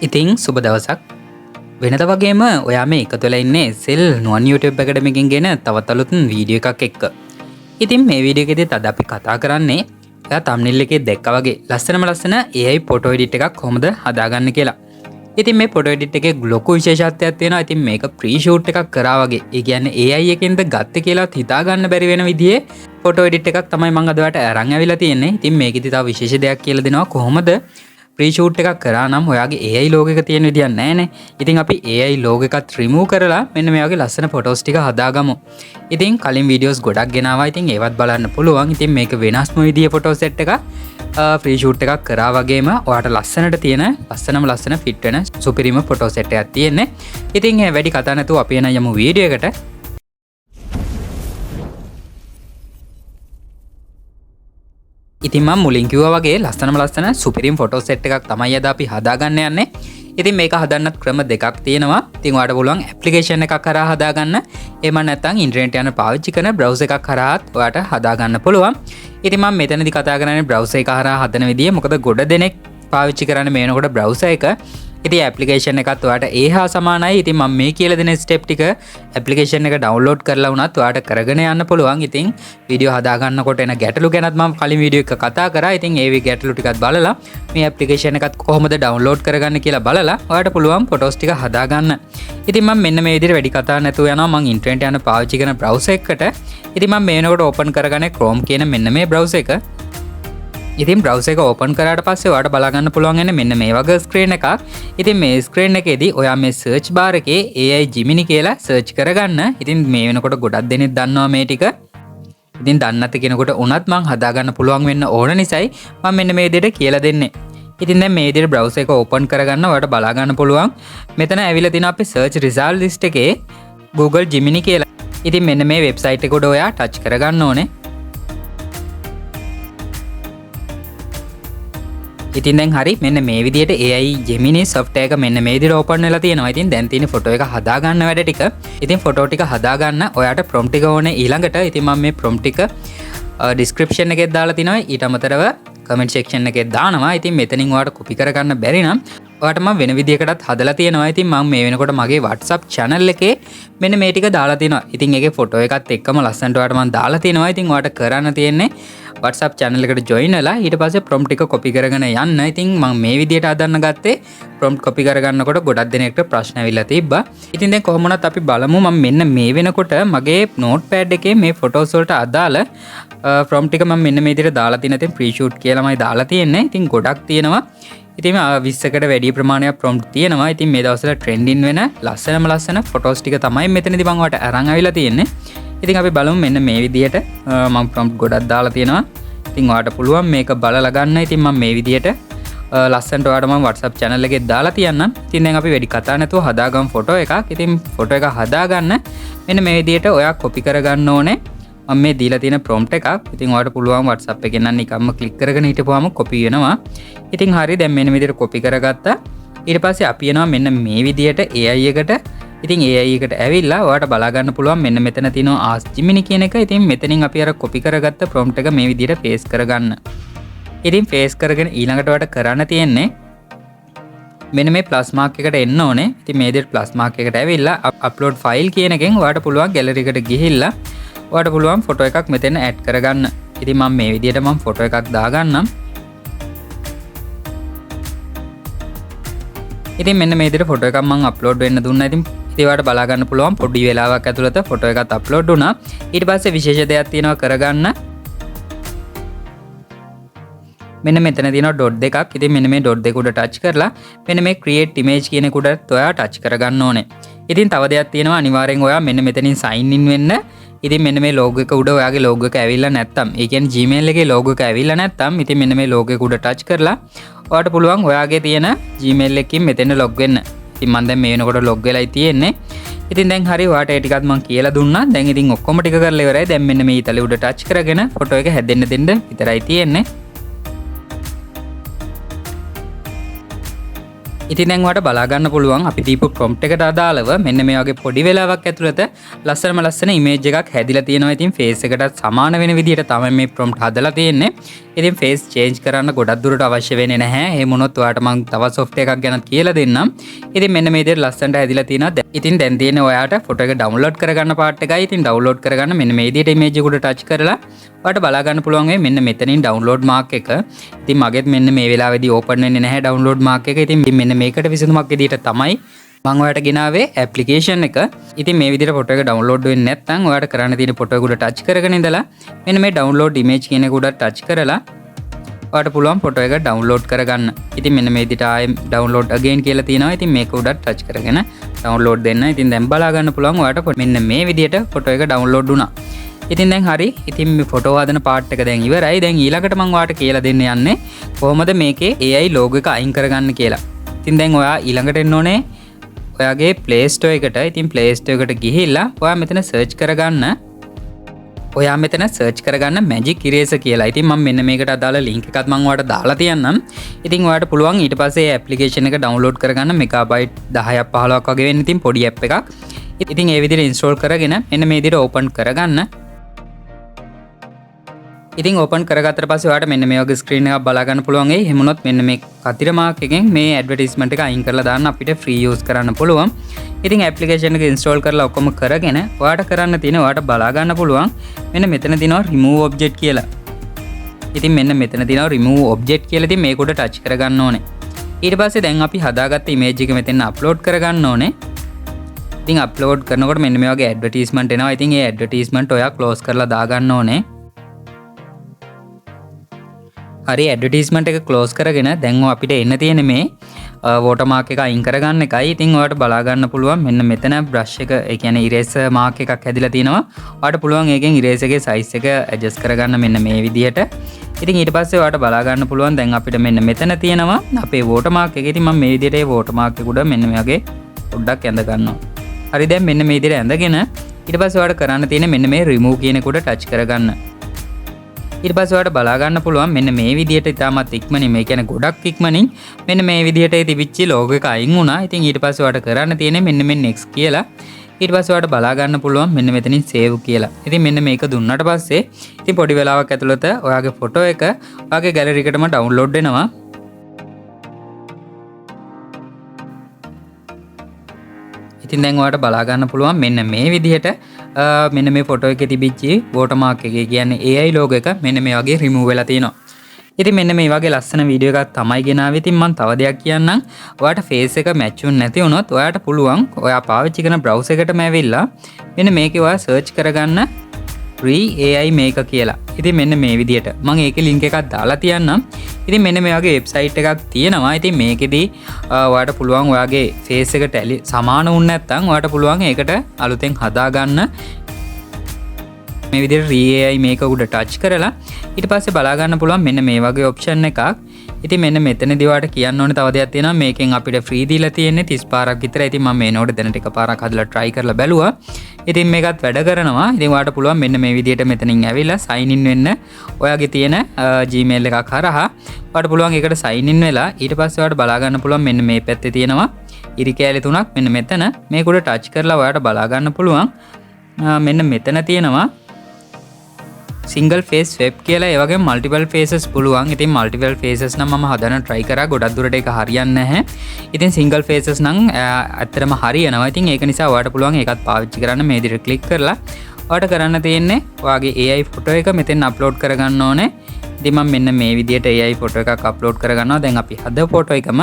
ඉතින් සුබ දවසක් වෙනද වගේම ඔයා මේ එකතු වෙලා ඉන්නේ සෙල් නුවන් YouTube එකකටමකින් ගෙන තවත් අලුත් වීඩියෝ එකක් එක්ක. ඉතින් මේ වීඩියෝ එකේදී අද අපි කතා කරන්නේ ඔයා thumbnail එකේ දැක්කා වගේ ලස්සන AI photo edit එකක් කොහොමද හදාගන්න කියලා. ඉතින් මේ photo edit එකේ ලොකු විශේෂත්වයක් තියෙනවා. ඉතින් මේක pre shoot එකක් කරා වගේ. ඒ කියන්නේ AI එකෙන්ද ගත්තේ කියලා හිතා ගන්න බැරි වෙන විදිහේ photo edit එකක් තමයි මම අද ඔයාලට අරන් ඇවිල්ලා තියෙන්නේ. ඉතින් මේකෙදි තව විශේෂ දෙයක් කියලා දෙනවා කොහොමද pre-shoot එකක් කරා නම් ඔයාගේ AI logo එක තියෙන විදියක් නැහැනේ. ඉතින් අපි AI logo එකත් remove කරලා මෙන්න මේ වගේ ලස්සන photos ටික හදාගමු. ඉතින් කලින් videos ගොඩක් ගෙනාවා. ඉතින් ඒවත් බලන්න පුළුවන්. ඉතින් මේක වෙනස්ම විදිහේ photo set එකක් pre-shoot එකක් කරා වගේම ඔයාට ලස්සනට තියෙන ලස්සන fit වෙන සුපිරිම photo set එකක් තියෙන්නේ. ඉතින් වැඩි කතා නැතුව අපි එන යමු වීඩියෝ එකට. ඉතින් මම මුලින් කිව්වා වගේ ලස්සන සුපිරිම ෆොටෝ සෙට් එකක් තමයි අද අපි හදාගන්න යන්නේ. ඉතින් මේක හදන්නත් ක්‍රම දෙකක් තියෙනවා. ඉතින් ඔයාලට පුළුවන් ඇප්ලිකේෂන් එකක් කරා හදාගන්න. එහෙම නැත්නම් ඉන්ටර්නෙට් යන පාවිච්චි කරන බ්‍රවුසර් එකක් කරාත් ඔයාලට හදාගන්න පුළුවන්. ඉතින් මම මෙතනදී කතා කරන්නේ බ්‍රවුසර් එක කරා හදන විදිය. මොකද ගොඩ දෙනෙක් පාවිච්චි කරන්නේ මේ වෙනකොට බ්‍රවුසර් එක. ඉතින් ඇප්ලිකේෂන් එකත් ඔයාලට ඒ හා සමානයි. ඉතින් මම මේ කියලා දෙන ස්ටෙප් ටික ඇප්ලිකේෂන් එක ඩවුන්ලෝඩ් කරලා වුණත් ඔයාලට කරගෙන යන්න පුළුවන්. ඉතින් වීඩියෝ හදා ගන්නකොට එන ගැටලු ගැනත් මම කලින් වීඩියෝ එක කතා කරා. ඉතින් ඒ ගැටලු ටිකත් බලලා මේ ඇප්ලිකේෂන් එකත් කොහොමද ඩවුන්ලෝඩ් කරගන්න කියලා බලලා ඔයාලට පුළුවන් ෆොටෝස් ටික හදා ගන්න. ඉතින් මම මෙන්න මේ විදිහට වැඩි කතා නැතුව යනවා. මම ඉන්ටර්නෙට් යන පාවිච්චි කරන බ්‍රවුසර් එකකට. ඉතින් මම මේ වෙනකොට ඕපන් කරගන්නේ Chrome කියන මෙන්න මේ බ්‍රවුසර් එක. ඉතින් බ්‍රවුසර් එක ඕපන් කරාට පස්සේ ඔයාලට බලා ගන්න පුළුවන් වෙන්නේ මෙන්න මේ වගේ ස්ක්‍රීන් එකක්. ඉතින් මේ ස්ක්‍රීන් එකේදී ඔයා මේ සර්ච් බාර් එකේ AI Gemini කියලා සර්ච් කරගන්න. ඉතින් මේ වෙනකොට ගොඩක් දෙනෙක් දන්නවා මේ ටික. ඉතින් දන්නේ නැති කෙනෙකුට උනත් මම හදා ගන්න පුළුවන් වෙන්න ඕන නිසායි මම මෙන්න මේ විදිහට කියලා දෙන්නේ. ඉතින් දැන් මේ විදිහට බ්‍රවුසර් එක ඕපන් කරගන්න ඔයාලට බලා ගන්න පුළුවන්. මෙතන ඇවිල්ලා තියෙන අපේ සර්ච් රිසල්ට් ලිස්ට් එකේ Google Gemini කියලා. ඉතින් මෙන්න මේ වෙබ්සයිට් එක උඩ ඔයා ටච් කරගන්න ඕනේ. ඉතින් දැන් හරි මෙන්න මේ විදිහට AI Gemini software එක මෙන්න මේ විදිහට ඕපන් වෙලා තියෙනවා. ඉතින් දැන් තියෙන ෆොටෝ එක හදා ගන්න වැඩ ටික. ඉතින් ෆොටෝ ටික හදා ගන්න ඔයාට prompt එක ඕනේ ඊළඟට. ඉතින් මම මේ prompt ටික description එකේ දාලා තිනවා. ඊට අමතරව comment section එකේ දානවා. ඉතින් මෙතනින් ඔයාට copy කරගන්න බැරි නම් ඔයාට මම වෙන විදිහකටත් හදලා තියෙනවා. ඉතින් මම මේ වෙනකොට මගේ WhatsApp channel එකේ මෙන්න මේ ටික දාලා තිනවා. ඉතින් ඒකේ ෆොටෝ එකත් එක්කම ලස්සනට ඔයාට මම දාලා තිනවා. ඉතින් ඔයාට කරන්න තියෙන්නේ WhatsApp channel එකට join වෙලා ඊට පස්සේ prompt එක copy කරගෙන යන්න. ඉතින් මම මේ විදිහට හදන්න ගත්තේ prompt copy කරගන්නකොට ගොඩක් දෙනෙක්ට ප්‍රශ්න ඇවිල්ලා තිබ්බා. ඉතින් දැන් කොහොම වුණත් අපි බලමු මම මෙන්න මේ වෙනකොට මගේ notepad එකේ මේ photos වලට අදාළ prompt එක මම මෙන්න මේ විදිහට දාලා තියෙන. ඉතින් pre-shoot කියලාමයි දාලා තියෙන්නේ. ඉතින් ගොඩක් තියෙනවා. ඉතින් 20කට වැඩි ප්‍රමාණයක් prompt තියෙනවා. ඉතින් මේ දවස්වල trending වෙන ලස්සන photos ටික තමයි මෙතනදී මම ඔයාලට අරන් ආවිලා තියෙන්නේ. ඉතින් අපි බලමු මෙන්න මේ විදිහට මම prompt ගොඩක් දාලා තියෙනවා. ඉතින් ඔයාලට පුළුවන් මේක බලලා ගන්න. ඉතින් මම මේ විදිහට ලස්සනට ඔයාලට මම WhatsApp channel එකේ දාලා තියන්නම්. ඉතින් දැන් අපි වැඩි කතා නැතුව හදාගමු ෆොටෝ එකක්. ඉතින් ෆොටෝ එක හදාගන්න මෙන්න මේ විදිහට ඔයා copy කරගන්න ඕනේ. මම මේ දීලා තියෙන prompt එකක්. ඉතින් ඔයාලට පුළුවන් WhatsApp එකෙන් නම් නිකම්ම click කරගෙන හිටපුවාම copy වෙනවා. ඉතින් හරි දැන් මෙන්න මේ විදිහට copy කරගත්තා. ඊට පස්සේ අපි යනවා මෙන්න මේ විදිහට AI එකට. ඉතින් AI එකට ඇවිල්ලා ඔයාලට බලා ගන්න පුළුවන් මෙන්න මෙතන තියෙනවා Ask Gemini කියන එක. ඉතින් මෙතනින් අපි අර copy කරගත්ත prompt එක මේ විදිහට paste කරගන්න. ඉතින් paste කරගෙන ඊළඟට ඔයාලට කරන්න තියෙන්නේ මෙන්න මේ plus mark එකට එන්න ඕනේ. ඉතින් මේ විදිහට plus mark එකට ඇවිල්ලා upload file කියන එකෙන් ඔයාලට පුළුවන් gallery එකට ගිහිල්ලා ඔයාලට පුළුවන් ෆොටෝ එකක් මෙතන add කරගන්න. ඉතින් මම මේ විදිහට මම ෆොටෝ එකක් දාගන්නම්. ඉතින් මෙන්න මේ විදිහට ෆොටෝ එකක් මම අප්ලෝඩ් වෙන්න දුන්නා. ඉතින් ඒවට බලා ගන්න පුළුවන් පොඩි වෙලාවක් ඇතුළත ෆොටෝ එකත් අප්ලෝඩ් වුණා. ඊට පස්සේ විශේෂ දෙයක් තියෙනවා කරගන්න. මෙන්න මෙතන තියෙනවා ඩොට් දෙකක්. ඉතින් මෙන්න මේ ඩොට් දෙක උඩ ටච් කරලා මෙන්න මේ create image කියන එක උඩ ඔයා ටච් කරගන්න ඕනේ. ඉතින් තව දෙයක් තියෙනවා අනිවාර්යෙන් ඔයා මෙන්න මෙතනින් sign in වෙන්න. ඉතින් මෙන්න මේ logo එක උඩ ඔයාගේ logo එක ඇවිල්ලා නැත්තම් ඒ කියන්නේ Gmail එකේ logo එක ඇවිල්ලා නැත්තම් ඉතින් මෙන්න මේ logo එක උඩ ටච් කරලා ඔයාට පුළුවන් ඔයාගේ තියෙන Gmail එකකින් මෙතන log වෙන්න. ඉතින් මම දැන් මේ වෙනකොට log වෙලායි තියෙන්නේ. ඉතින් දැන් හරි ඔයාට ඒ ටිකත් මම කියලා දුන්නා. දැන් ඉතින් ඔක්කොම ටික කරලා ඉවරයි. දැන් මෙන්න මේ ඊතලෙ උඩ ටච් කරගෙන ෆොටෝ එක හැදෙන්න දෙන්න විතරයි තියෙන්නේ. ඉතින් දැන් ඔයාලට බලා ගන්න පුළුවන් අපි දීපු prompt එකට අදාළව මෙන්න මේ වගේ පොඩි වෙලාවක් ඇතුළත ලස්සන ඉමේජ් එකක් හැදිලා තියෙනවා. ඉතින් face එකටත් සමාන වෙන විදිහට තමයි මේ prompt හදලා තියෙන්නේ. ඉතින් face change කරන්න ගොඩක් දුරට අවශ්‍ය වෙන්නේ නැහැ. එහෙම වුණොත් ඔයාලට මම තවත් software එකක් ගැන කියලා දෙන්නම්. ඉතින් මෙන්න මේ විදිහට ලස්සනට හැදිලා තියෙනවා. ඉතින් දැන් තියෙන්නේ ඔයාලට photo එක download කරගන්න part එකයි. ඉතින් download කරගන්න මෙන්න මේ විදිහට image එක උඩ touch කරලා ඔයාලට බලා ගන්න පුළුවන් වෙයි මෙන්න මෙතනින් download mark එක. ඉතින් මගෙත් මෙන්න මේ වෙලාවේදී open වෙන්නේ නැහැ download mark එක. ඉතින් මෙන්න මේකට විසඳුමක් විදිහට තමයි මම ඔයාලට ගෙනාවේ application එක. ඉතින් මේ විදිහට photo එක download වෙන්නේ නැත්නම් ඔයාලට කරන්න තියෙන photo එක උඩ touch කරගෙන ඉඳලා මෙන්න මේ download image කියන එක උඩ touch කරලා ඔයාලට පුළුවන් photo එක download කරගන්න. ඉතින් මෙන්න මේ විදිහට ආයෙ download again කියලා තියෙනවා. ඉතින් මේක උඩ touch කරගෙන download දෙන්න. ඉතින් දැන් බලා ගන්න පුළුවන් ඔයාලට මෙන්න මේ විදිහට photo එක download වුණා. ඉතින් දැන් හරි. ඉතින් මේ ෆොටෝ හදන පාර්ට් එක දැන් ඉවරයි. දැන් ඊළඟට මම ඔයාලට කියලා දෙන්න යන්නේ කොහොමද මේකේ AI logo එක අයින් කරගන්න කියලා. ඉතින් දැන් ඔයා ඊළඟට එන්න ඕනේ ඔයාගේ Play Store එකට. ඉතින් Play Store එකට ගිහිල්ලා ඔයා මෙතන search කරගන්න. ඔයා මෙතන search කරගන්න Magic Eraser කියලා. ඉතින් මම මෙන්න මේකට අදාළ link එකත් මම ඔයාලට දාලා තියන්නම්. ඉතින් ඔයාලට පුළුවන් ඊට පස්සේ application එක download කරගන්න megabyte 10ක් 15ක් වගේ වෙන ඉතින් පොඩි app එකක්. ඉතින් ඒ විදිහට install කරගෙන මෙන්න මේ විදිහට open කරගන්න. ඉතින් ඕපන් කරගත්තට පස්සේ ඔයාලට මෙන්න මේ වගේ ස්ක්‍රීන් එකක් බලා ගන්න පුළුවන් වෙයි. එහෙම වුණොත් මෙන්න මේ කතිර මාක් එකෙන් මේ ඇඩ්වර්ටයිස්මන්ට් එක අයින් කරලා දාන්න අපිට ෆ්‍රී යූස් කරන්න පුළුවන්. ඉතින් ඇප්ලිකේෂන් එක ඉන්ස්ටෝල් කරලා ඔක්කොම කරගෙන ඔයාලට කරන්න තියෙන ඔයාලට බලා ගන්න පුළුවන් මෙන්න මෙතන තියෙනවා remove object කියලා. ඉතින් මෙන්න මෙතන තියෙනවා remove object කියලා. ඉතින් මේක උඩ ටච් කරගන්න ඕනේ. ඊට පස්සේ දැන් අපි හදාගත්ත image එක මෙතන අප්ලෝඩ් කරගන්න ඕනේ. ඉතින් අප්ලෝඩ් කරනකොට මෙන්න මේ වගේ ඇඩ්වර්ටයිස්මන්ට් එනවා. ඉතින් ඒ ඇඩ්වර්ටයිස්මන්ට් ඔයා ක්ලෝස් කරලා දාගන්න ඕනේ. හරි ඇඩ්වර්ටයිස්මන්ට් එක ක්ලෝස් කරගෙන දැන් අපිට එන්න තියෙන මේ watermark එක අයින් කරගන්න එකයි. ඉතින් ඔයාලට බලා ගන්න පුළුවන් මෙන්න මෙතන brush එක ඒ කියන්නේ eraser mark එකක් හැදිලා තිනවා. ඔයාලට පුළුවන් ඒකෙන් eraser එකේ size එක adjust කරගන්න මෙන්න මේ විදිහට. ඉතින් ඊට පස්සේ ඔයාලට බලා ගන්න පුළුවන් දැන් අපිට මෙන්න මෙතන තියෙනවා අපේ watermark එක. ඉතින් මම මේ විදිහට ඒ watermark එක උඩ මෙන්න මේ වගේ පොඩ්ඩක් ඇඳ ගන්නවා. හරි දැන් මෙන්න මේ විදිහට ඇඳගෙන ඊට පස්සේ ඔයාලට කරන්න තියෙන්නේ මෙන්න මේ remove කියන එක උඩ touch කරගන්න. ඊට පස්සේ ඔයාලට බලා ගන්න පුළුවන් මෙන්න මේ විදිහට ඉතාමත් ඉක්මනින් මේ කියන්නේ ගොඩක් ඉක්මනින් මෙන්න මේ විදිහට තිබිච්ච logo එක අයින් වුණා. ඉතින් ඊට පස්සේ ඔයාලට කරන්න තියෙන්නේ මෙන්න මේ next කියලා. ඊට පස්සේ ඔයාලට බලා ගන්න පුළුවන් මෙන්න මෙතනින් save කියලා. ඉතින් මෙන්න මේක දුන්නාට පස්සේ ඉතින් පොඩි වෙලාවක් ඇතුළත ඔයාගේ photo එක ඔයාගේ gallery එකටම download වෙනවා. ඉතින් දැන් ඔයාලට බලා ගන්න පුළුවන් මෙන්න මේ විදිහට මෙන්න මේ ෆොටෝ එකේ තිබිච්ච watermark එකේ කියන්නේ AI logo එක මෙන්න මේ වගේ remove වෙලා තියෙනවා. ඉතින් මෙන්න මේ වගේ ලස්සන වීඩියෝ එකක් තමයි ගෙනාවේ. ඉතින් මම තව දෙයක් කියන්නම්. ඔයාලට face එක match වෙන්නේ නැති වුණොත් ඔයාලට පුළුවන් ඔයා පාවිච්චි කරන browser එකටම ඇවිල්ලා මෙන්න මේකේ ඔයා search කරගන්න free AI maker කියලා. ඉතින් මෙන්න මේ විදිහට මම ඒකේ link එකක් දාලා තියන්නම්. ඉතින් මෙන්න මේ වගේ website එකක් තියෙනවා. ඉතින් මේකෙදී ඔයාලට පුළුවන් ඔයාගේ face එක tally සමාන වුණ නැත්නම් ඔයාලට පුළුවන් ඒකට අලුතෙන් හදාගන්න මේ විදිහට free AI maker උඩ touch කරලා ඊට පස්සේ බලා ගන්න පුළුවන් මෙන්න මේ වගේ option එකක්. ඉතින් මෙන්න මෙතනදී ඔයාලට කියන්න ඕනේ තව දෙයක් තියෙනවා. මේකෙන් අපිට free දීලා තියෙන්නේ 30 පාරක් විතරයි. ඉතින් මම මේනෝට දැනට එකපාරක් හදලා try කරලා බැලුවා. ඉතින් මේකත් වැඩ කරනවා. ඉතින් ඔයාලට පුළුවන් මෙන්න මේ විදිහට මෙතනින් ඇවිල්ලා sign in වෙන්න ඔයාගේ තියෙන Gmail එකක් හරහා ඔයාලට පුළුවන් ඒකට sign in වෙලා ඊට පස්සේ ඔයාලට බලා ගන්න පුළුවන් මෙන්න මේ පැත්තේ තියෙනවා ඉරි කෑලි තුනක් මෙන්න මෙතන මේක උඩ touch කරලා ඔයාලට බලා ගන්න පුළුවන් මෙන්න මෙතන තියෙනවා single face web කියලා. ඒ වගේම multiple faces පුළුවන්. ඉතින් multiple faces නම් මම හදන්න try කරා. ගොඩක් දුරට ඒක හරියන්නේ නැහැ. ඉතින් single faces නම් ඇත්තටම හරියනවා. ඉතින් ඒක නිසා ඔයාලට පුළුවන් ඒකත් පාවිච්චි කරන්න. මේ විදිහට click කරලා ඔයාලට කරන්න තියෙන්නේ ඔයාගේ AI photo එක මෙතෙන් upload කරගන්න ඕනේ. ඉතින් මම මෙන්න මේ විදිහට AI photo එකක් upload කරගන්නවා. දැන් අපි හද photo එකම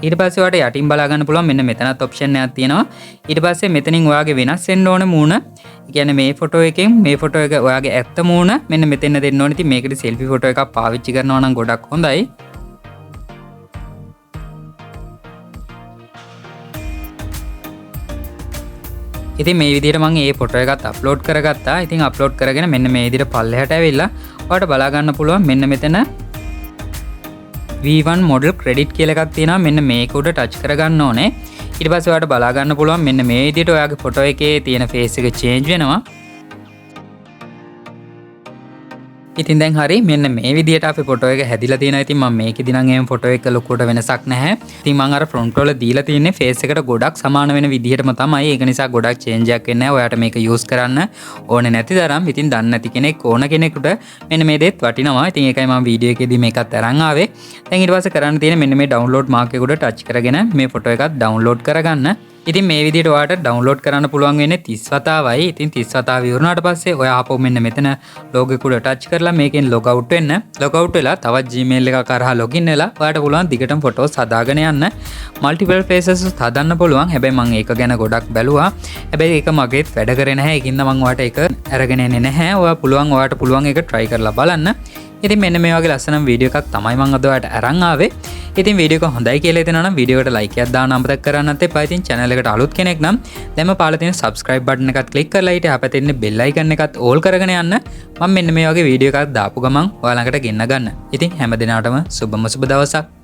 ඊට පස්සේ ඔයාලට යටින් බලා ගන්න පුළුවන් මෙන්න මෙතනත් ඔප්ෂන් එකක් තියෙනවා. ඊට පස්සේ මෙතනින් ඔයාගේ වෙනස් වෙන්න ඕන මූණ, ඒ කියන්නේ මේ ෆොටෝ එකෙන් මේ ෆොටෝ එක ඔයාගේ ඇත්ත මූණ මෙන්න මෙතන දෙන්න ඕනේ. ඉතින් මේකට සෙල්ෆි ෆොටෝ එකක් පාවිච්චි කරනවා නම් ගොඩක් හොඳයි. ඉතින් මේ විදිහට මම මේ ෆොටෝ එකත් අප්ලෝඩ් කරගත්තා. ඉතින් අප්ලෝඩ් කරගෙන මෙන්න මේ විදිහට පල්ලෙහාට ඇවිල්ලා ඔයාලට බලා ගන්න පුළුවන් මෙන්න මෙතන V1 model credit කියලා එකක් තියෙනවා. මෙන්න මේක උඩ touch කරගන්න ඕනේ. ඊට පස්සේ ඔයාලට බලා ගන්න පුළුවන් මෙන්න මේ විදිහට ඔයාගේ ෆොටෝ එකේ තියෙන face එක change වෙනවා. ඉතින් දැන් හරි මෙන්න මේ විදිහට අපි ෆොටෝ එක හැදිලා තියෙනවා. ඉතින් මම මේකෙදි නම් එහෙම ෆොටෝ එක ලොකුවට වෙනසක් නැහැ. ඉතින් මම අර ෆ්‍රොන්ට් වල දීලා තියෙන්නේ ෆේස් එකට ගොඩක් සමාන වෙන විදිහටම තමයි. ඒක නිසා ගොඩක් චේන්ජ් එකක් වෙන්නේ නැහැ. ඔයාට මේක යූස් කරන්න ඕනේ නැති තරම්. ඉතින් දන්නේ නැති කෙනෙක් ඕන කෙනෙකුට මෙන්න මේ දෙත් වටිනවා. ඉතින් ඒකයි මම වීඩියෝ එකේදී මේකත් අරන් ආවේ. දැන් ඊට පස්සේ කරන්න තියෙන්නේ මෙන්න මේ ඩවුන්ලෝඩ් මාක් එක උඩ ටච් කරගෙන මේ ෆොටෝ එකත් ඩවුන්ලෝඩ් කරගන්න. ඉතින් මේ විදිහට ඔයාලට ඩවුන්ලෝඩ් කරන්න පුළුවන් වෙන්නේ 30 වතාවයි. ඉතින් 30 වතාව ඉවරනාට පස්සේ ඔයා ආපහු මෙන්න මෙතන ලොග් එක උඩ ටච් කරලා මේකෙන් ලොග් අවුට් වෙන්න. ලොග් අවුට් වෙලා තවත් Gmail එකක් කරහා ලොගින් වෙලා ඔයාට පුළුවන් දිගටම ෆොටෝස් හදාගෙන යන්න. මල්ටිපල් ෆේසස් හදන්න පුළුවන්. හැබැයි මම ඒක ගැන ගොඩක් බැලුවා. හැබැයි ඒක මගේත් වැඩ කරේ නැහැ. ඒකින්ද මම ඔයාට ඒක අරගෙන එන්නේ නැහැ. ඔයාට පුළුවන් ඒක try කරලා බලන්න. ඉතින් මෙන්න මේ වගේ ලස්සන වීඩියෝ එකක් තමයි මම අද ඔයාලට අරන් ආවේ. ඉතින් වීඩියෝ එක හොඳයි කියලා හිතෙනවා නම් වීඩියෝ එකට ලයික් එකක් දාන්න අමතක කරන්නත් එපා. ඉතින් channel එකට අලුත් කෙනෙක් නම් දැන්ම පාලා තියෙන subscribe button එකත් click කරලා ඊට යහපැත්තේ ඉන්න bell icon එකත් all කරගෙන යන්න. මම මෙන්න මේ වගේ වීඩියෝ එකක් දාපු ගමන් ඔයාලකට ගෙන්න ගන්න. ඉතින් හැම දිනාටම සුබම සුබ දවසක්.